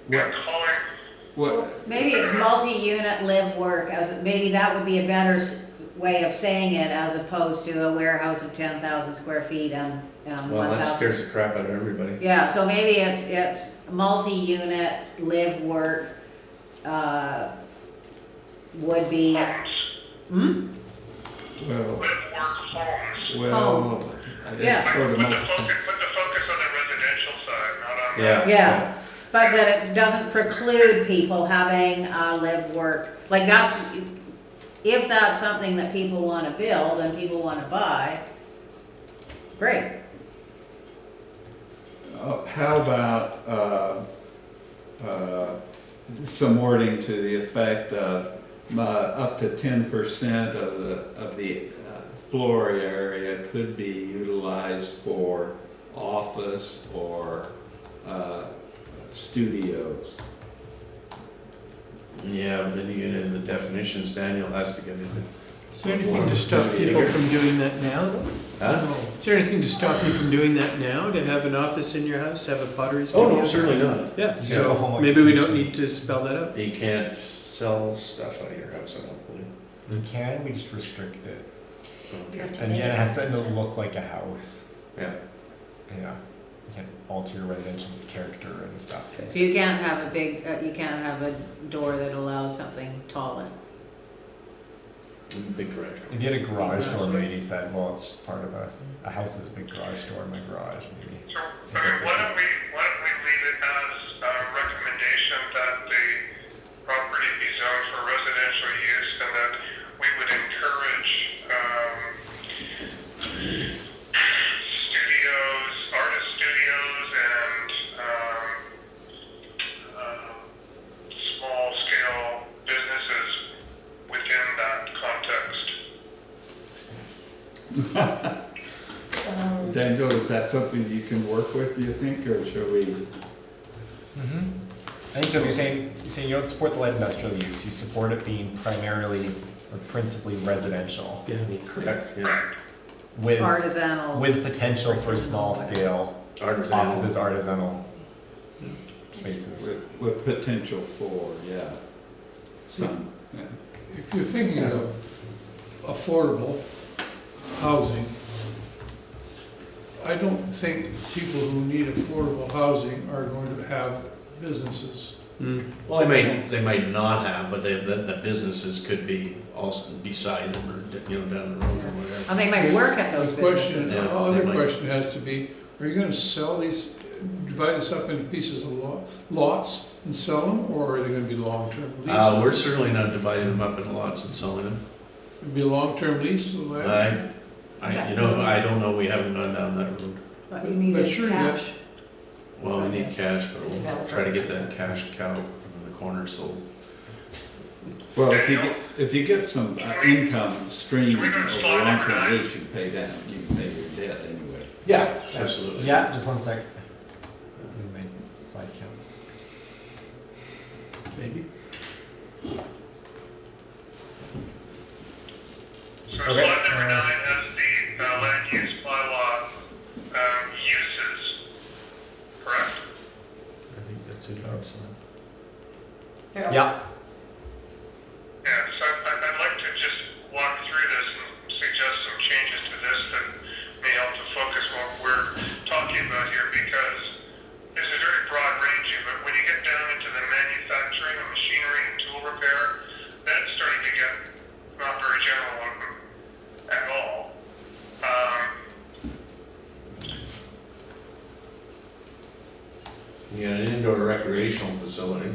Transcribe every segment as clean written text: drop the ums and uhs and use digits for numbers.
What, Well, what, maybe it's multi-unit live work, maybe that would be a better way of saying it as opposed to a warehouse of 10,000 square feet and Well, that 1,000. scares the crap out of everybody. Yeah, so maybe it's multi-unit live work, would be, hmm? well, Home. it's Yeah. sort of Put the multi- focus on the residential side, not on the. Yeah. Yeah, but that it doesn't preclude people having live work, like that's, if that's something that people wanna build and people wanna buy, great. How about, some wording to the effect of, up to 10% of the floor area could be utilized for office or, studios. Yeah, but then you get into the definitions, Daniel has to get into. Is there anything to stop people from doing that now, though? Huh? Is there anything to stop you from doing that now, to have an office in your house, have a pottery studio? Oh, no, certainly not. Yeah, Yeah. so maybe we don't need to spell that out. You can't sell stuff out of your house, I don't believe. We can, we just restrict it. You have to And make yet it it has to residential. look like a house. Yeah. Yeah. You can alter your residential character and stuff. So you can't have a big, you can't have a door that allows something taller. Big garage. If you had a garage door, maybe you said, well, it's just part of a house is a big garage door in my garage, maybe. So, why don't we leave it as a recommendation that the property be zoned for residential use and that we would encourage, studios, artist studios and, small scale businesses within that context. Daniel, is that something you can work with, do you think, or shall we? Mm-hmm. I think so. You're saying you don't support the light industrial use. You support it being primarily or principally residential Yeah. Correct, yeah. with Artisanal. with potential for small scale Artisanal. offices, artisanal spaces. With potential for, yeah, some, yeah. If you're thinking of affordable housing, I don't think people who need affordable housing are going to have businesses. Well, they might not have, but the businesses could be also beside them or, you know, down the road or whatever. And they might work at those The question, businesses. Yeah, the they other might. question has to be, are you gonna sell these, divide this up into pieces of lots and sell them, or are they gonna be long-term leases? We're certainly not dividing them up into lots and selling them. It'd be a long-term lease of land? You know, I don't know, we haven't gone down that road. But you need But sure, cash. Well, we need cash, but we'll try to get that cash cow in the corner sold. Well, if you get some income stream over a long-term lease, you pay down, you can pay your debt anyway. Yeah, absolutely. Yeah, just 1 sec. Let me make slide count. Maybe. So Okay, slide number 9 has the land use bylaw uses, correct? I think that's it, also. Yeah. Yeah, so I'd like to just walk through this and suggest some changes to this that may help to focus what we're talking about here, because this is very broad ranging, but when you get down into the manufacturing of machinery and tool repair, then it's starting to get not very general at all. You got an indoor recreational facility,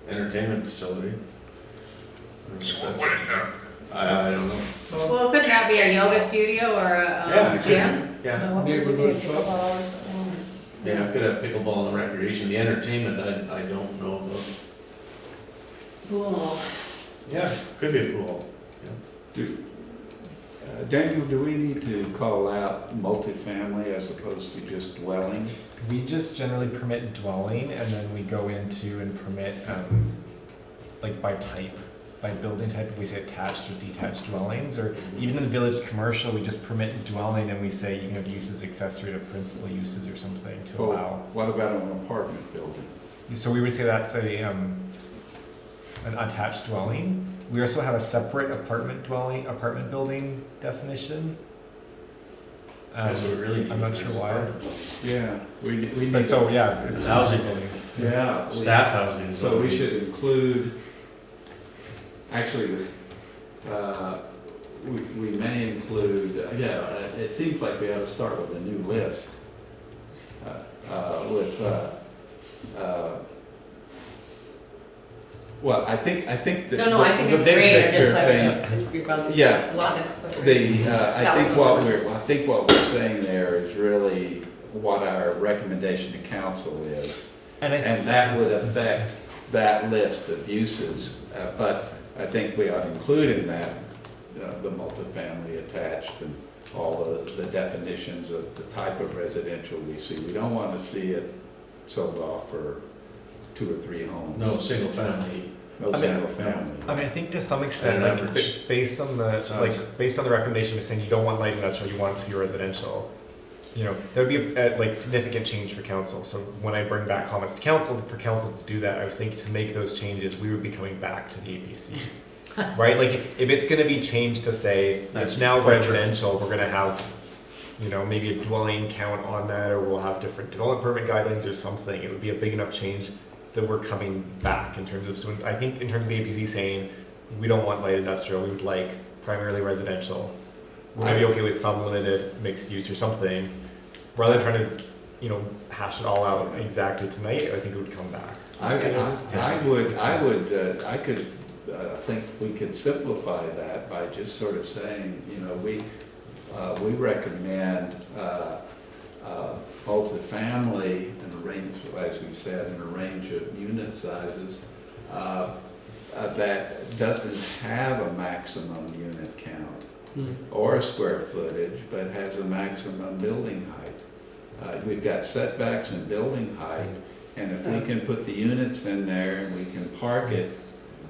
entertainment facility. What is that? I don't know. Well, couldn't that be a yoga studio or Yeah, a it could gym? be. Yeah, What would we do, Neighborhood club. pickleball or something? yeah, could have pickleball and recreation. The entertainment, I don't know about. Pool. Yeah, could be a pool. Daniel, do we need to call out multifamily as opposed to just dwelling? We just generally permit dwelling, and then we go into and permit, like by type, by building type, if we say attached or detached dwellings, or even in the village commercial, we just permit dwelling and we say you can have uses accessory to principal uses or something to Well, allow. what about an apartment building? So we would say that's an attached dwelling. We also have a separate apartment building definition. So we really need I'm not to sure raise why. apartment. Yeah, we need. But so, yeah. Housing. Yeah. Staff housing is. So we should include, actually, we may include, it seems like we ought to start with a new list. Well, I think that. No, I think the it's big great, I picture just, I would thing- just, we've gone through Yeah. this a lot, and it's so great. That was I think what we're saying there is really what our recommendation to council is. And that would affect that list of uses, but I think we ought to include in that, the multifamily attached and all the definitions of the type of residential we see. We don't want to see it sold off for 2 or 3 homes. No, single family. No single family. I mean, I think to some extent, And like, average. based on the, Sounds- based on the recommendation of saying you don't want light industrial, you want it to be residential, you know, that would be a like significant change for council. So when I bring back comments to council, for council to do that, I would think to make those changes, we would be coming back to the APC. Right, like, if it's gonna be changed to say, That's it's now quite residential, we're gonna have, you know, maybe a dwelling count on that, or we'll have different development permit guidelines or something, it would be a big enough change that we're coming back in terms of, so I think in terms of the APC saying, we don't want light industrial, we would like primarily residential. We're gonna be okay with some limited mixed use or something, rather than trying to, you know, hash it all out exactly tonight, I think it would come back. I could think we could simplify that by just sort of saying, you know, we recommend multifamily in a range, as we said, in a range of unit sizes that doesn't have a maximum unit count or a square footage, but has a maximum building height. We've got setbacks and building height, and if we can put the units in there and we can park it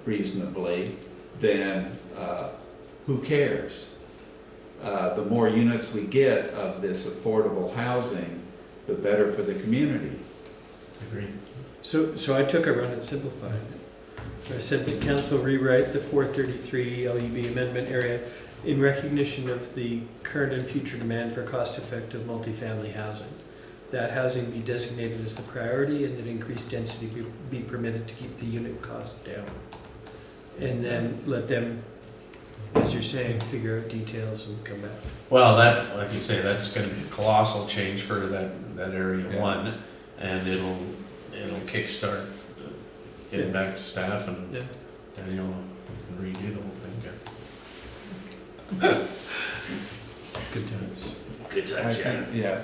reasonably, then who cares? The more units we get of this affordable housing, the better for the community. Agreed. So I took a run at simplifying it. I said that council rewrite the 433 LUB amendment area in recognition of the current and future demand for cost-effective multifamily housing. That housing be designated as the priority and that increased density be permitted to keep the unit cost down. And then let them, as you're saying, figure out details and come back. Well, that, like you say, that's gonna be a colossal change for that area Yeah. one, and it'll kickstart getting Yeah. back to staff and Yeah. Daniel can redo the whole thing. Good times. Good I think, yeah,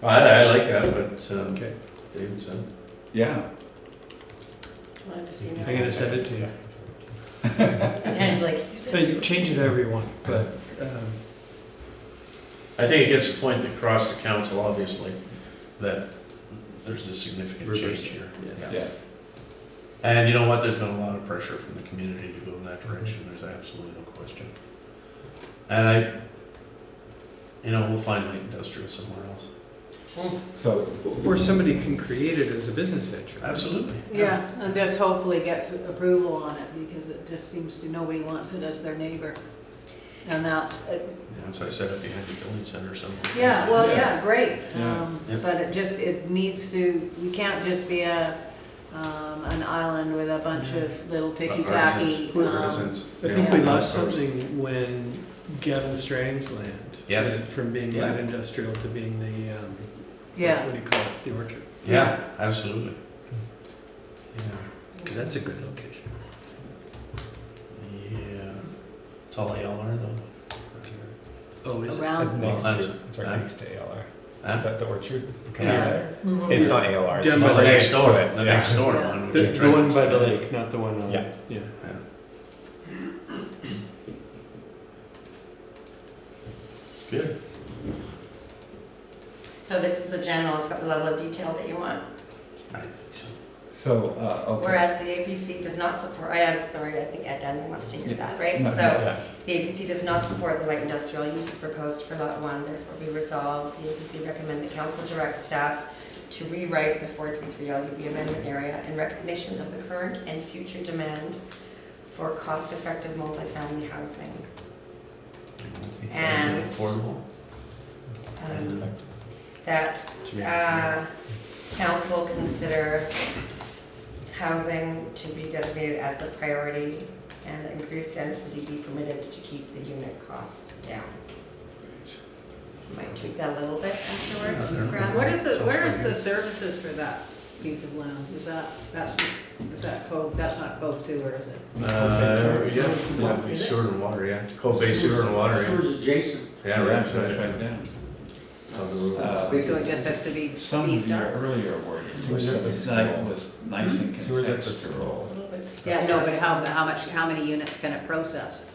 I like that, but, Okay. David said. yeah. Wanted to see I'm that. gonna send it to you. And Dan's like, he said. You change it however you want, but, I think it gets the point across the council, obviously, that there's a significant change Reverse. here. yeah. Yeah. And you know what, there's been a lot of pressure from the community to go in that direction, there's absolutely no question. And we'll find light industrial somewhere else. So, Or somebody can create it as a business venture. Absolutely. Yeah, and just hopefully gets approval on it, because it just seems to, nobody wants it as their neighbor. And that's, Once I set up behind the building center or something. yeah, well, yeah, great. Yeah. Yeah. But it needs to, we can't just be an island with a bunch of little ticky-tacky. Residents. I think we lost something when Gavin Strang's land Yes. went from being Yeah. light industrial to being the, Yeah, what do you call it, the orchard? Yeah, absolutely. Yeah. Because that's a good location. Yeah. It's all ALR though. Oh, is it? around, Well, Next that's- to, it's right next to ALR. Huh? The orchard? Yeah. It's not ALR. It's Down just by the right next door, to it, the yeah. next door Yeah. one. which The, we the tried- one by the lake, not the one on, Yeah. yeah. Good. So this is the general, it's got the level of detail that you want. I think so. so, okay. Whereas the APC does not support, I am sorry, I think Ed Denton wants to hear that, right? No, So Yeah. the APC does not support the light industrial uses proposed for lot 1, therefore be resolved. The APC recommend the council direct staff to rewrite the 433 LUB amendment area in recognition of the current and future demand for cost-effective multifamily housing. And- Affordable. That council consider housing to be designated as the priority and that increased density be permitted to keep the unit cost down. You might tweak that a little bit afterwards, Yeah, perhaps. What is the, Sounds where is pretty the good. services for that piece of land? Is that Cove, that's not Cove Sewer, is it? Yeah, be sewer and water, yeah. Cove Bay Sewer and Water, Sewer's yeah. adjacent. Yeah, right, It's right. right down. So it just has to be Some of beefed your up? earlier work Sewer's just was the nice, school. was nice and Sewer's at the contextual. school. A little bit Yeah, no, but specialized. how many units can it process?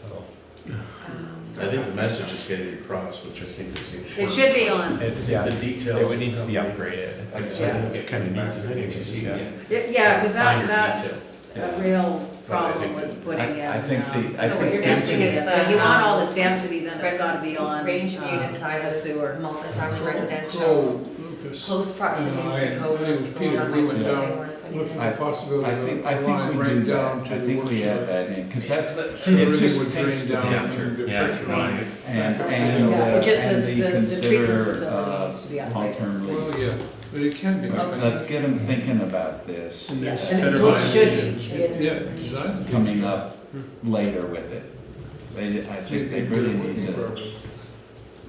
I think the message is getting across, which I think is the important. It should be on, Yeah, The details. it would need to be upgraded. It kind of needs it anyways, yeah. yeah, because Finer that's detail. a real But I problem think with putting in. I think the, I So what think you're Density, guessing is if the, you want all this density, then it's res- gotta be on. range of unit the sizes, Sewer. multifamily residential, Cole, Lucas, close proximity to the And cove I and the think school, Peter, that we might went be something down, worth putting looked in. at the possibility I of think a line we right do down that. to I the think we workshop. add that in, because that's, So it everything just would paints drain the down picture. into Yeah, pressure. right. And, Yeah, it just, and the treatment consider, facility needs to be upgraded. long-term Well, lease. yeah, but it can be. Okay. Let's get them thinking about this, And there's And federal. it should, Yeah, design. coming up later with it. I think they really need to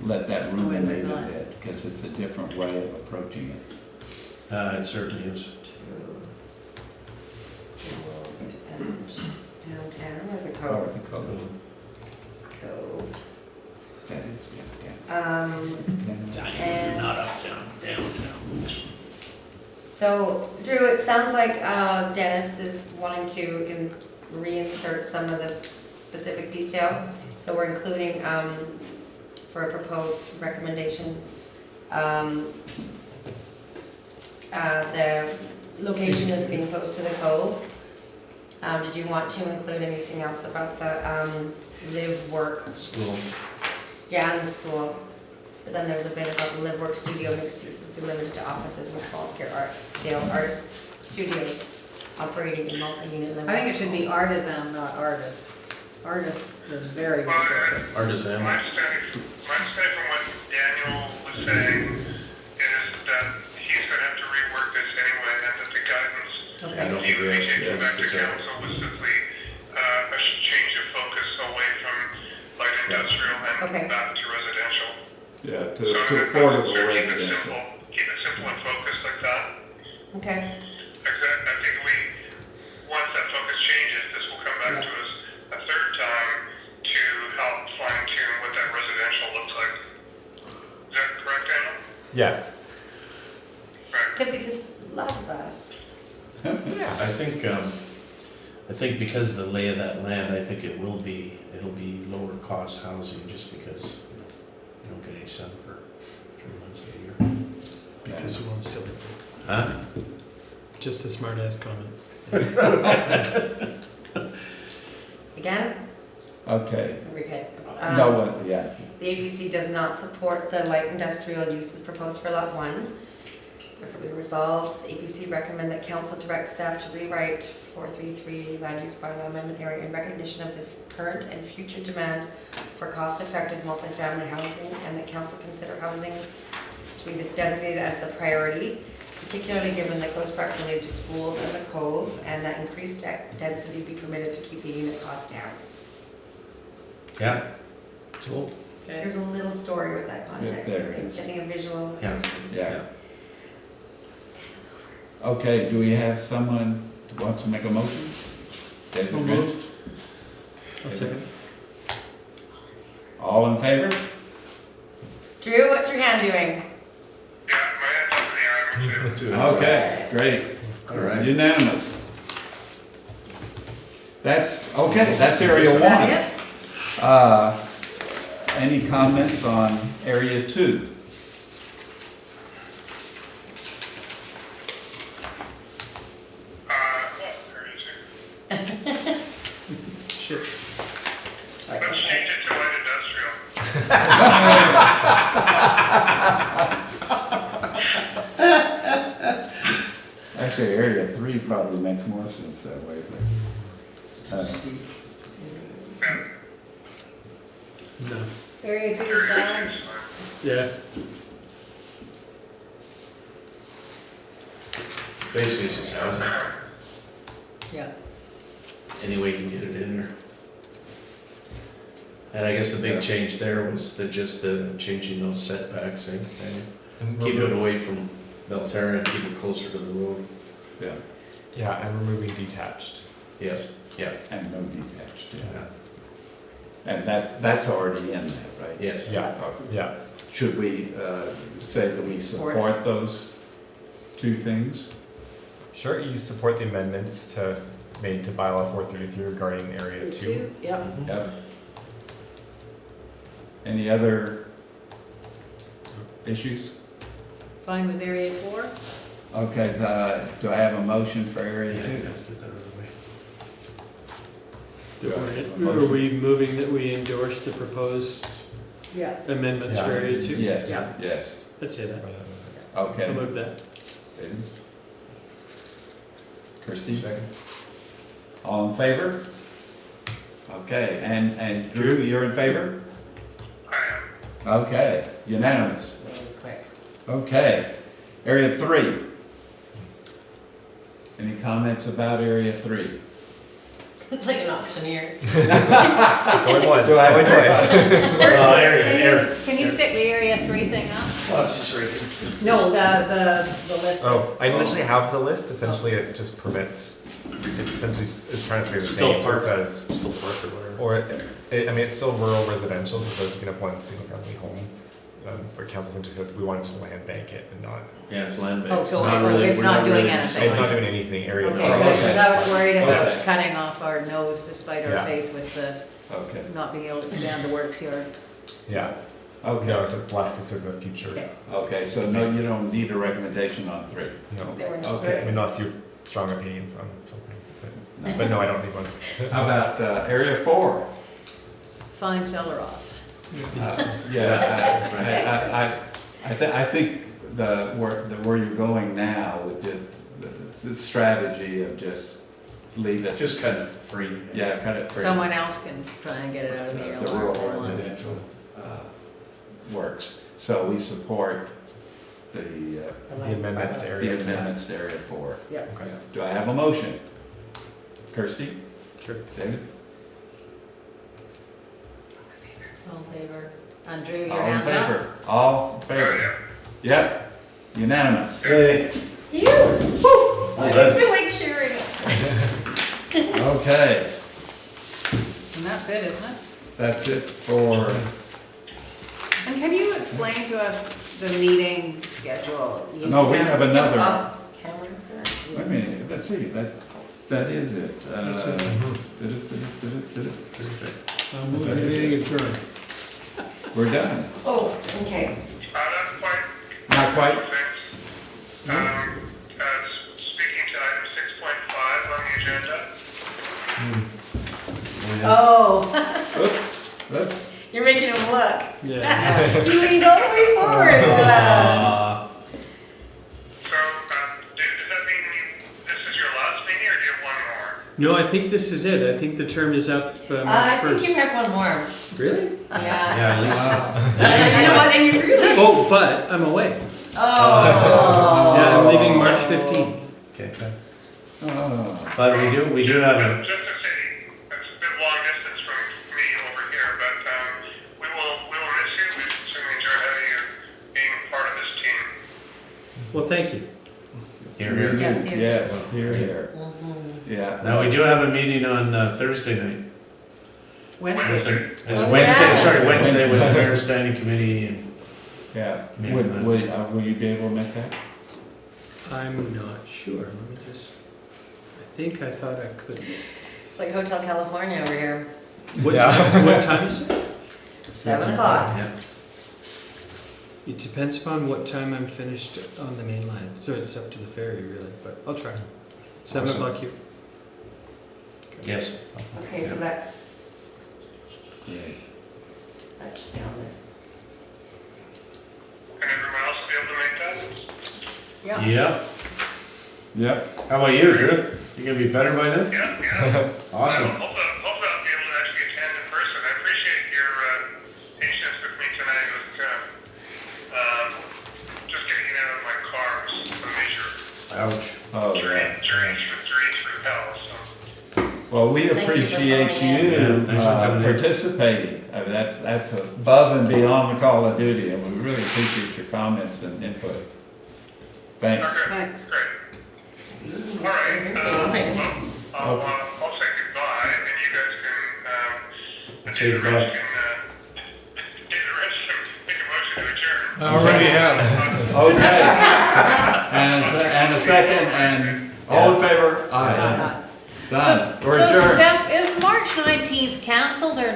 let that ruminate a bit, because it's a different way of approaching it. It certainly is. Schools and downtown or the Or cove? the code. Cove. That is, yeah, And Not uptown, downtown. so, Drew, it sounds like Dennis is wanting to reinsert some of the specific detail. So we're including, for a proposed recommendation, the location as being close to the cove. Did you want to include anything else about the live work? School. Yeah, and the school. But then there's a bit about the live work studio mixed uses be limited to offices and small scale artist studios operating in multi-unit living. I think it should be homes. artisan, not artist. Artist is very restrictive. Artisan. My understanding from what Daniel was saying is that he's gonna have to rework this anyway, and that the guidance I Okay, don't he would be agree. taking back to Yes, council was simply a change of focus away from light industrial Okay. and back to residential. Yeah, So to I think affordable keep it residential. simple, keep it simple and focused like that. okay, I think once that focus changes, this will come back to us a third time to help fine tune what that residential looks like. Is that correct, Daniel? Yes. Right. because he just loves us. I think because of the lay of that land, I think it'll be lower cost housing just because you don't get any sun for 3 months a year. Because who wants to live there? Huh? Just a smart ass comment. Again, Okay, we're good. no, what, yeah, The ABC does not support the light industrial uses proposed for Lot 1. Therefore be resolved, the ABC recommend that council direct staff to rewrite 433 land use bylaw amendment area in recognition of the current and future demand for cost-effective multifamily housing, and that council consider housing to be designated as the priority, particularly given the close proximity to schools and the cove, and that increased density be permitted to keep the unit cost down. Yeah, Sold. There's a little story with that context, there I think, is. getting a visual. yeah. yeah. Okay, do we have someone who wants to make a motion? David So Rich? moved. I'll second. All in favor? Drew, what's your hand doing? Yeah, my hand's up in the air, Okay, great. All right. Unanimous. That's, okay, that's area Is that one. it? Any comments on area two? where is it? Shit. Let's change it to light industrial. Actually, area 3 probably makes more sense that way, but, No. Area 2 is fine. Yeah. Basically, it's just housing, Yeah. any way you can get it in there. And I guess the big change there was just the changing those setbacks and And keep it remo- away from Belterra and keep it closer to the road. yeah, Yeah, and removing detached. Yes, yeah, and no detached, yeah. yeah, And that's already in there, right? yes. Yeah, Okay. yeah. Should we say that we support those two things? Sure, you support the amendments made to bylaw 433 regarding area 2. Yep. Yep. Any other issues? Fine with area 4? Okay, do I have a motion for area Yeah, 2? get that out of the way. Do I have a Are motion? we moving that we endorse the proposed Yeah. amendments for Yeah. area 2? Yes, Yeah. yes, I'd say that. okay. I'll move that. David? Kirsty? All in favor? Okay, and Drew, you're in favor? I am. Okay, unanimous. Really quick. Okay, area 3. Any comments about area 3? It's like an auctioneer. Going once, Do I have going a- twice. Can you stick the area 3 thing up? Oh, it's just right here. No, the list. Oh, I didn't actually have the list. Essentially, it just permits, it essentially is trying to stay the Still same. So it park. says, Still park or whatever. or, I mean, it's still rural residential, so it says you can have one single-family home. But council essentially said we wanted to land bank it and not, Yeah, it's land Oh, based. so it's not doing anything. it's not doing anything, areas. Okay, Oh, good, okay. 'cause I was worried about Okay. cutting off our nose to spite our Yeah. face with the Okay, not being able to expand the works yard. Yeah, okay, no, so it's left to sort of a future, Okay. okay, so no, you don't need a recommendation on 3. you know, There were no- Okay. I mean, unless you have strong opinions on something. But no, I don't need one. How about area 4? Fine seller off. Yeah, I think where you're going now with the strategy of just leave it. Just kind of free. Yeah, cut it free. Someone else can try and get it out of the The LR. rural if they want. residential works. So we support the The amendments to the area. amendments to area 4. Yep. Okay. Do I have a motion? Kirsty? Sure. David? All in favor? Andrew, your All in hands up? favor? All in favor? Yep, unanimous. Hey. You! I just feel like cheering. Okay, And that's it, isn't it? that's it for, And can you explain to us the meeting schedule? You no, we have another, Off camera for wait a minute, let's see, that is it. That's it. Did it. I'll move the meeting adjourned. We're done. Oh, okay. Not quite. Not quite? Speaking to item 6.5 on the agenda. Oh, Oops. You're making him look. Yeah. You leaned all the way forward for that. So, does that mean this is your last meeting, or do you have one more? No, I think this is it. I think the term is up I March think 1st. you have one more. Really? Yeah. Yeah, at least. Wow. You know what, and you really, Oh, but I'm away. oh. Yeah, I'm leaving March 15th. Okay. Oh, But we do have a, Just to say, it's a bit long distance from me over here, but we will miss you. We certainly enjoy having you being part of this team. Well, thank you. here, here. Yeah, here. yes, here. Yeah. Now, we do have a meeting on Thursday night. Wednesday. It's Oh, Wednesday, yeah. sorry, Wednesday with the mayor's standing committee and Yeah, Yeah, will you be able to make that? I'm not sure. Let me just, I thought I could. It's like Hotel California over here. What Yeah. time, what time is it? 7 o'clock. Yeah. It depends upon what time I'm finished on the main line. So it's up to the ferry, really, but I'll try. 7 Awesome. o'clock here. Yes. Okay, so that's down this. And everyone else will be able to make that? Yeah. Yep. Yep. How about you, Drew? You gonna be better by then? Yeah, yeah. Awesome. Hope I'll be able to actually attend in person. I appreciate your patience with me tonight with just getting out of my car was a major Ouch. Oh, journey through hell, so. Well, we Thank you for appreciate coming in. you Yeah, thanks for coming in. participating. I mean, that's above and beyond the call of duty, and we really appreciate your comments and input. Thanks. Okay, Thanks. great. All right, I'll say goodbye, and you guys can, Say the goodbye. rest can make a motion to adjourn. I already have. Okay. And a second, and all in favor? Aye. Done. We're So adjourned. Steph, is March 19th canceled or